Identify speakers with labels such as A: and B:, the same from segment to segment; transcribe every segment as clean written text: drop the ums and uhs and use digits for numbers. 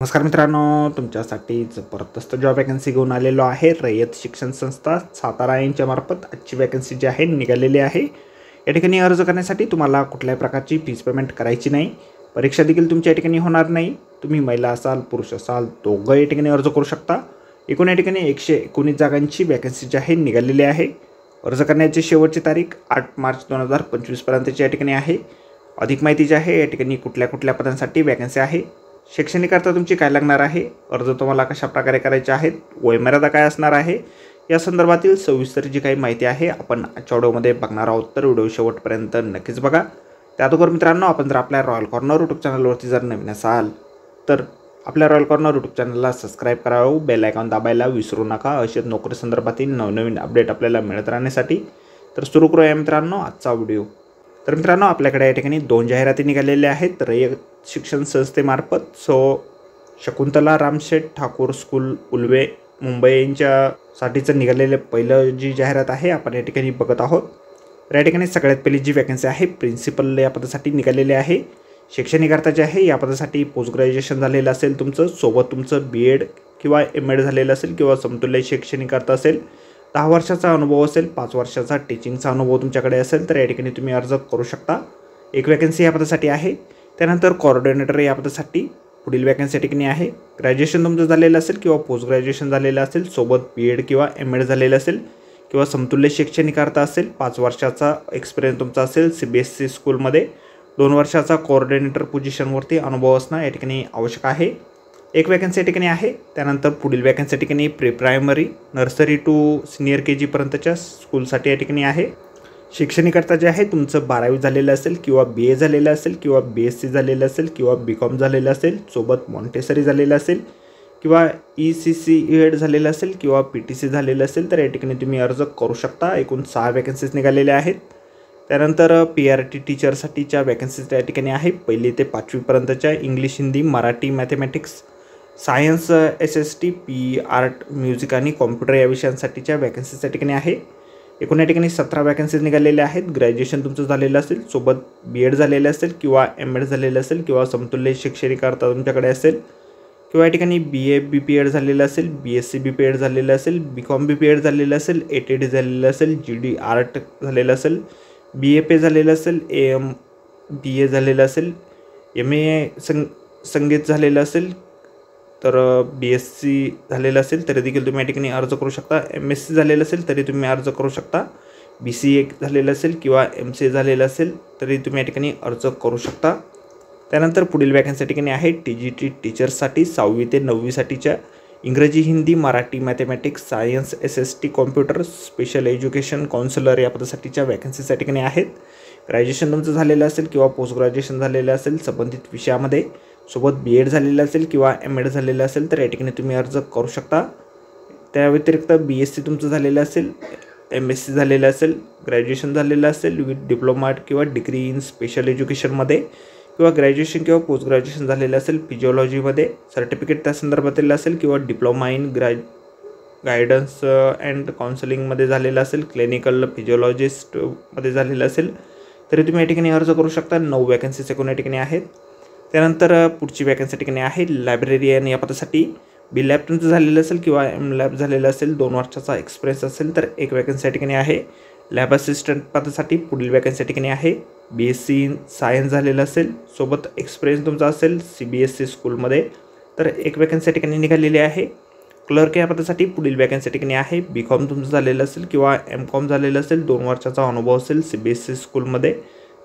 A: नमस्कार मित्रांनो, तुमच्यासाठी जबरदस्त जॉब वॅकन्सी घेऊन आलेलो आहे. रयत शिक्षण संस्था सातारा यांच्या मार्फत आजची वॅकन्सी जी आहे निघालेली आहे. या ठिकाणी अर्ज करण्यासाठी तुम्हाला कुठल्याही प्रकारची फीस पेमेंट करायची नाही. परीक्षा देखील तुमच्या ठिकाणी होणार नाही. तुम्ही महिला असाल पुरुष असाल दोघं या ठिकाणी अर्ज करू शकता. एकूण या ठिकाणी 119 जागांची वॅकन्सी जी आहे निघालेली आहे. अर्ज करण्याची शेवटची तारीख 8 मार्च 2025 पर्यंतची या ठिकाणी आहे. अधिक माहिती जी आहे या ठिकाणी कुठल्या पदांसाठी वॅकन्सी आहे, शैक्षणिक अर्थ तुमची काय लागणार आहे, अर्ज तुम्हाला कशा प्रकारे करायचे आहेत, वयमर्यादा काय असणार आहे, या संदर्भातील सविस्तर जी काही माहिती आहे आपण आजच्या व्हिडिओमध्ये बघणार आहोत. तर व्हिडिओ शेवटपर्यंत नक्कीच बघा. त्याअगोदर मित्रांनो, आपण जर आपल्या रॉयल कॉर्नर यूट्यूब चॅनलवरती जर नवीन असाल तर आपल्या रॉयल कॉर्नर यूट्यूब चॅनलला सबस्क्राईब करावं, बेल आयकॉन दाबायला विसरू नका. अशाच नोकरी संदर्भातील नवनवीन अपडेट आपल्याला मिळत राहण्यासाठी. तर सुरू करूया मित्रांनो आजचा व्हिडिओ. तर मित्रांनो, आपल्याकडे या ठिकाणी 2 जाहिराती निघालेल्या आहेत रयत शिक्षण संस्थेमार्फत. शकुंतला रामशेठ ठाकूर स्कूल उल्वे मुंबई यांच्यासाठीचं निघालेलं पहिलं जी जाहिरात आहे आपण या ठिकाणी बघत आहोत. तर या ठिकाणी सगळ्यात पहिली जी वॅकन्सी आहे प्रिन्सिपल या पदासाठी निघालेली आहे. शैक्षणिक अर्थ जे आहे या पदासाठी पोस्ट ग्रॅज्युएशन झालेलं असेल तुमचं, सोबत तुमचं BEd किंवा MAd झालेलं असेल किंवा समतुल्य शैक्षणिक अर्थ असेल, 10 वर्षाचा अनुभव असेल, 5 वर्षाचा टीचिंगचा अनुभव तुमच्याकडे असेल तर या ठिकाणी तुम्ही अर्ज करू शकता. एक वॅकन्सी या पदासाठी आहे. त्यानंतर कोऑर्डिनेटर या पदासाठी पुढील वॅकन्सी या ठिकाणी आहे. ग्रॅज्युएशन तुमचं झालेलं असेल किंवा पोस्ट ग्रॅज्युएशन झालेलं असेल, सोबत BEd किंवा MAd झालेलं असेल किंवा समतुल्य शैक्षणिक अर्थ असेल, 5 वर्षाचा एक्सपिरियन्स तुमचा असेल, CBSE स्कूलमध्ये 2 वर्षाचा कोऑर्डिनेटर पोझिशनवरती अनुभव असणं या ठिकाणी आवश्यक आहे. एक वॅकन्सी या ठिकाणी आहे. त्यानंतर पुढील वॅकन्सी या ठिकाणी pre primary nursery to senior KG पर्यंतच्या स्कूलसाठी या ठिकाणी आहे. शैक्षणिक अर्थ जे आहे तुमचं 12वी झालेलं असेल किंवा BA झालेलं असेल किंवा BSc झालेलं असेल किंवा BCom झालेलं असेल, सोबत मॉन्टेसरी झालेलं असेल किंवा ECCEd झालेलं असेल किंवा PTC झालेलं असेल तर या ठिकाणी तुम्ही अर्ज करू शकता. एकूण 6 वॅकन्सीज निघालेल्या आहेत. त्यानंतर PRT टीचरसाठीच्या वॅकन्सीज या ठिकाणी आहे. 1ली ते 5वी पर्यंतच्या English, Hindi, Marathi, mathematics, science, SST, PE, art, music आणि कॉम्प्युटर या विषयांसाठीच्या वॅकन्सीज या ठिकाणी आहे. एकूण या ठिकाणी 17 वॅकन्सीज निघालेल्या आहेत. ग्रॅज्युएशन तुमचं झालेलं असेल, सोबत BEd झालेलं असेल किंवा MAd झालेलं असेल किंवा समतुल्य शैक्षणिक अर्थ तुमच्याकडे असेल किंवा या ठिकाणी BA BPEd झालेलं असेल, BSc BPEd झालेलं असेल, BCom BPEd झालेलं असेल, ATD झालेलं असेल, GD आर्ट झालेलं असेल, BFA झालेलं असेल, AM BA झालेलं असेल, MA संगीत झालेलं असेल, तर BSc झालेलं असेल तरी देखील तुम्ही या ठिकाणी अर्ज करू शकता. MSc झालेलं असेल तरी तुम्ही अर्ज करू शकता. BCA झालेलं असेल किंवा MCA झालेलं असेल तरी तुम्ही या ठिकाणी अर्ज करू शकता. त्यानंतर पुढील वॅकन्सी या ठिकाणी आहे TGT टीचर्ससाठी 6वी ते 9वीसाठीच्या इंग्रजी, Hindi, Marathi, mathematics, science, SST, computer, special education counsellor या पदासाठीच्या वॅकन्सीज या ठिकाणी आहेत. ग्रॅज्युएशन तुमचं झालेलं असेल किंवा पोस्ट ग्रॅज्युएशन झालेलं असेल संबंधित विषयामध्ये, सोबत BEd झालेलं असेल किंवा MAd झालेलं असेल तर या ठिकाणी तुम्ही अर्ज करू शकता. त्या व्यतिरिक्त BSc तुमचं झालेलं असेल, MSc झालेलं असेल, ग्रॅज्युएशन झालेलं असेल विथ डिप्लोमा किंवा डिग्री इन स्पेशल एज्युकेशनमध्ये किंवा ग्रॅज्युएशन किंवा पोस्ट ग्रॅज्युएशन झालेलं असेल फिजिओलॉजीमध्ये, सर्टिफिकेट त्या संदर्भातील असेल किंवा डिप्लोमा इन गायडन्स अँड काउन्सिलिंगमध्ये झालेलं असेल, क्लिनिकल फिजिओलॉजिस्टमध्ये झालेलं असेल तरी तुम्ही या ठिकाणी अर्ज करू शकता. 9 वॅकन्सीज एकूण या ठिकाणी आहेत. त्यानंतर पुढची वॅकन्सी या ठिकाणी आहे लायब्रेरियन या पदासाठी. BLab तुमचं झालेलं असेल किंवा MLab झालेलं असेल, 2 वर्षाचा एक्सपिरियन्स असेल तर एक वॅकन्सी या ठिकाणी आहे. लॅब असिस्टंट पदासाठी पुढील वॅकन्सी या ठिकाणी आहे. BSc इन सायन्स झालेलं असेल, सोबत एक्सपिरियन्स तुमचा असेल CBSE स्कूलमध्ये तर एक वॅकन्सी या ठिकाणी निघालेली आहे. क्लर्क या पदासाठी पुढील वॅकन्सी या ठिकाणी आहे. BCom तुमचं झालेलं असेल किंवा MCom झालेलं असेल, 2 वर्षाचा अनुभव असेल CBSE स्कूलमध्ये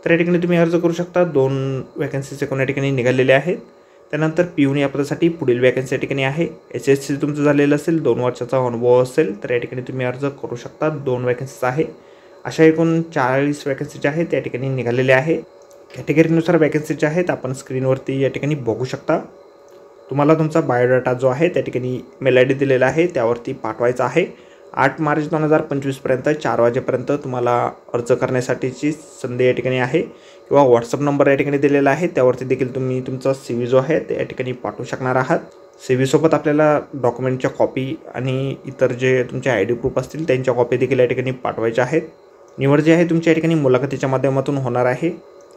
A: तर या ठिकाणी तुम्ही अर्ज करू शकता. 2 वॅकन्सीज एकूण या ठिकाणी निघालेल्या आहेत. त्यानंतर पिऊन या पदासाठी पुढील वॅकन्सी या ठिकाणी आहे. SSC तुमचं झालेलं असेल, 2 वर्षाचा अनुभव असेल तर या ठिकाणी तुम्ही अर्ज करू शकता. 2 वॅकन्सीज आहे. अशा एकूण 40 वॅकन्सी ज्या आहेत त्या ठिकाणी निघालेल्या आहे. कॅटेगरीनुसार वॅकन्सी ज्या आहेत आपण स्क्रीनवरती या ठिकाणी बघू शकता. तुम्हाला तुमचा बायोडाटा जो आहे त्या ठिकाणी मेल ID दिलेला आहे त्यावरती पाठवायचा आहे. 8 मार्च 2025 पर्यंत 4 वाजेपर्यंत तुम्हाला अर्ज करण्यासाठीची संधी या ठिकाणी आहे किंवा WhatsApp नंबर या ठिकाणी दिलेला आहे त्यावरती देखील तुम्ही तुमचा CV जो आहे ते या ठिकाणी पाठवू शकणार आहात. CV सोबत आपल्याला डॉक्युमेंटच्या कॉपी आणि इतर जे तुमचे ID प्रूफ असतील त्यांच्या कॉपी देखील या ठिकाणी पाठवायच्या आहेत. निवड जी आहे तुमच्या या ठिकाणी मुलाखतीच्या माध्यमातून होणार आहे.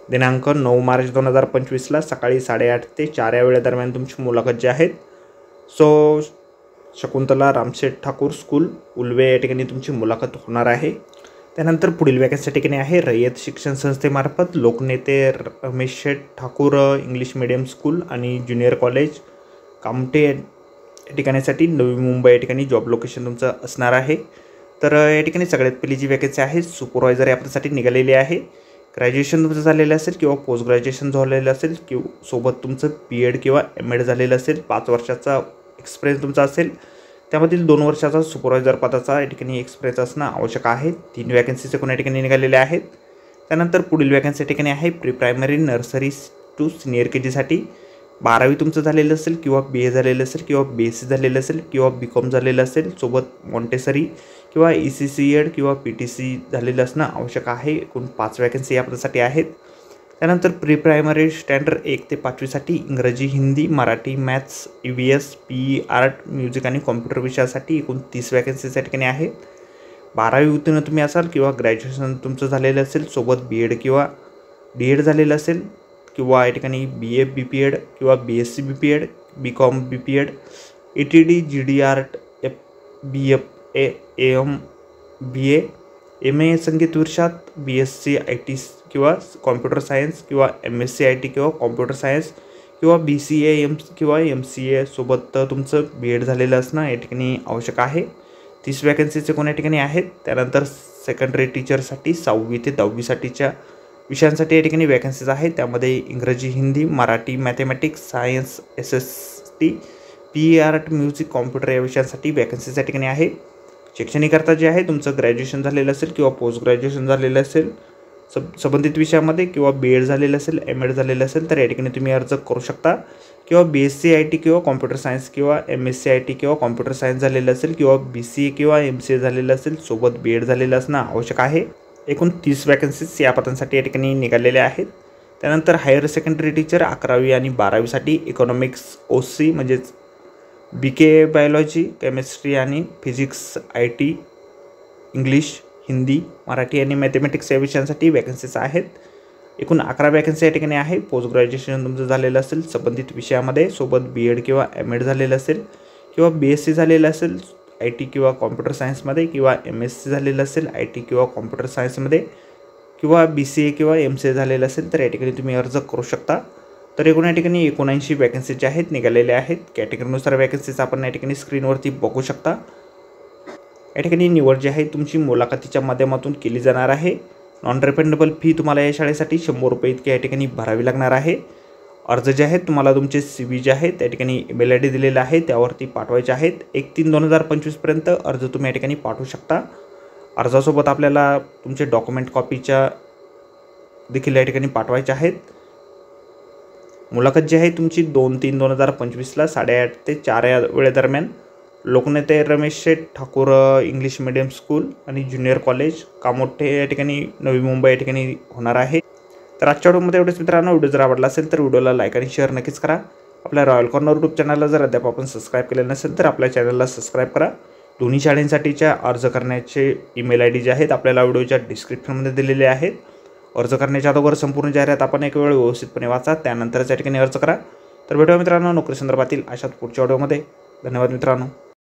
A: दिनांक 9 मार्च 2025ला सकाळी 8:30 ते 4 या वेळेदरम्यान तुमची मुलाखत जी आहे सो शकुंतला रामशेठ ठाकूर स्कूल उल्वे या ठिकाणी तुमची मुलाखत होणार आहे। त्यानंतर पुढील वॅकन्सी ठिकाणी आहे रयत शिक्षण संस्थेमार्फत लोकनेते रमेश शेठ ठाकूर इंग्लिश मीडियम स्कूल आणि ज्युनियर कॉलेज कामटे या ठिकाणीसाठी नवी मुंबई या ठिकाणी जॉब लोकेशन तुमचं असणार आहे। तर या ठिकाणी सगळ्यात पहिली जी वॅकन्सी आहे सुपरवायझर या पदासाठी निघालेली आहे। ग्रॅज्युएशन तुमचं झालेलं असेल किंवा पोस्ट ग्रॅज्युएशन झालेलं असेल किंवा सोबत तुमचं BEd किंवा MAd झालेलं असेल, 5 वर्षाचा एक्सपिरियन्स तुमचा असेल, त्यामधील 2 वर्षाचा सुपरवायझर पदाचा या ठिकाणी एक्सपिरियन्स असणं आवश्यक आहे। 3 वॅकन्सीचे कोणत्या ठिकाणी निघालेले आहेत। त्यानंतर पुढील वॅकन्सी ठिकाणी आहे pre primary nursery to senior KG साठी 12वी तुमचं झालेलं असेल किंवा BA झालेलं असेल किंवा BSc झालेलं असेल किंवा BCom झालेलं असेल, सोबत मॉन्टेसरी किंवा ECCEd किंवा PTC झालेलं असणं आवश्यक आहे। एकूण 5 वॅकन्सी या पदासाठी आहेत। त्यानंतर प्री प्रायमरी स्टँडर्ड 1 ते 5वी साठी इंग्रजी, Hindi, Marathi, maths, EVS, PE, art, music आणि कॉम्प्युटर विषयासाठी एकूण 30 वॅकन्सीच्या ठिकाणी आहेत। 12वी उत्तीर्ण तुम्ही असाल किंवा ग्रॅज्युएशन तुमचं झालेलं असेल, सोबत BEd किंवा DEd झालेलं असेल किंवा या ठिकाणी BA BPEd किंवा BSc BPEd, BCom BPEd, ETD, GD art, BFA, AM, BA, MA संगीत विषयात, BSc IT किंवा कॉम्प्युटर सायन्स किंवा MSc IT किंवा कॉम्प्युटर सायन्स किंवा BCA किंवा MCA सोबत तुमचं BEd झालेलं असणं या ठिकाणी आवश्यक आहे। 30 वॅकन्सीचे कोण्या ठिकाणी आहेत। त्यानंतर सेकंडरी टीचरसाठी 6वी ते 10वी साठीच्या विषयांसाठी या ठिकाणी वॅकन्सीज आहेत। त्यामध्ये इंग्रजी, Hindi, Marathi, mathematics, science, SST, PE art, music, computer या विषयांसाठी वॅकन्सीज या ठिकाणी आहे। शैक्षणिककरता जे आहे तुमचं ग्रॅज्युएशन झालेलं असेल किंवा पोस्ट ग्रॅज्युएशन झालेलं असेल संबंधित विषयामध्ये किंवा BEd झालेलं असेल, MAd झालेलं असेल तर या ठिकाणी तुम्ही अर्ज करू शकता। किंवा BSc IT किंवा कॉम्प्युटर सायन्स किंवा MSc IT किंवा कॉम्प्युटर सायन्स झालेलं असेल किंवा BCA किंवा MCA झालेलं असेल, सोबत BEd झालेलं असणं आवश्यक आहे। एकूण 30 वॅकन्सीज या पदांसाठी या ठिकाणी निघालेल्या आहेत। त्यानंतर हायर सेकंडरी टीचर 11वी आणि 12वी साठी इकॉनॉमिक्स OC म्हणजेच BK बायोलॉजी, केमिस्ट्री आणि physics, IT, English, Hindi, Marathi आणि मॅथमॅटिक्स या विषयांसाठी वॅकन्सीज आहेत। एकूण 11 वॅकन्सी या ठिकाणी आहे। पोस्ट ग्रॅज्युएशन तुमचं झालेलं असेल संबंधित विषयामध्ये, सोबत BEd किंवा MAd झालेलं असेल किंवा BSc झालेलं असेल IT किंवा कॉम्प्युटर सायन्समध्ये किंवा MSc झालेलं असेल IT किंवा कॉम्प्युटर सायन्समध्ये किंवा BCA किंवा MCA झालेलं असेल तर या ठिकाणी तुम्ही अर्ज करू शकता। तर एकूण या ठिकाणी 79 वॅकन्सी ज्या आहेत निघालेल्या आहेत। कॅटेगरीनुसार वॅकन्सीज आपण या ठिकाणी स्क्रीनवरती बघू शकता। या ठिकाणी निवड जी आहे तुमची मुलाखतीच्या माध्यमातून केली जाणार आहे। नॉन रिफंडेबल फी तुम्हाला या शाळेसाठी 100 रुपये इतके या ठिकाणी भरावी लागणार आहे। अर्ज जे आहेत तुम्हाला तुमचे CV जे आहेत त्या ठिकाणी email ID दिलेला आहे त्यावरती पाठवायचे आहेत। 1/3/2025 पर्यंत अर्ज तुम्ही या ठिकाणी पाठवू शकता। अर्जासोबत आपल्याला तुमचे डॉक्युमेंट कॉपीच्या देखील या ठिकाणी पाठवायचे आहेत। मुलाखत जी आहे तुमची 2/3/2025ला 8:30 ते 4 या वेळेदरम्यान लोकनेते रमेश शेठ ठाकूर इंग्लिश मीडियम स्कूल आणि ज्युनियर कॉलेज कामोठे या ठिकाणी नवी मुंबई या ठिकाणी होणार आहे। तर आजच्या व्हिडिओमध्ये एवढेच मित्रांनो। व्हिडिओ जर आवडला असेल तर व्हिडिओला लाईक आणि शेअर नक्कीच करा। आपल्या रॉयल कॉर्नर यूट्यूब चॅनलला जर अद्याप आपण सबस्क्राईब केलेलं नसेल तर आपल्या चॅनलला सबस्क्राईब करा। दोन्ही शाळांसाठीच्या अर्ज करण्याचे email ID जे आहेत आपल्याला व्हिडिओच्या डिस्क्रिप्शनमध्ये दिलेले आहेत। अर्ज करण्याच्या अगोदर संपूर्ण जाहिरात आपण एक वेळ व्यवस्थितपणे वाचा, त्यानंतरच या ठिकाणी अर्ज करा। तर भेटूया मित्रांनो नोकरी संदर्भातील अशाच पुढच्या व्हिडिओमध्ये। धन्यवाद मित्रांनो।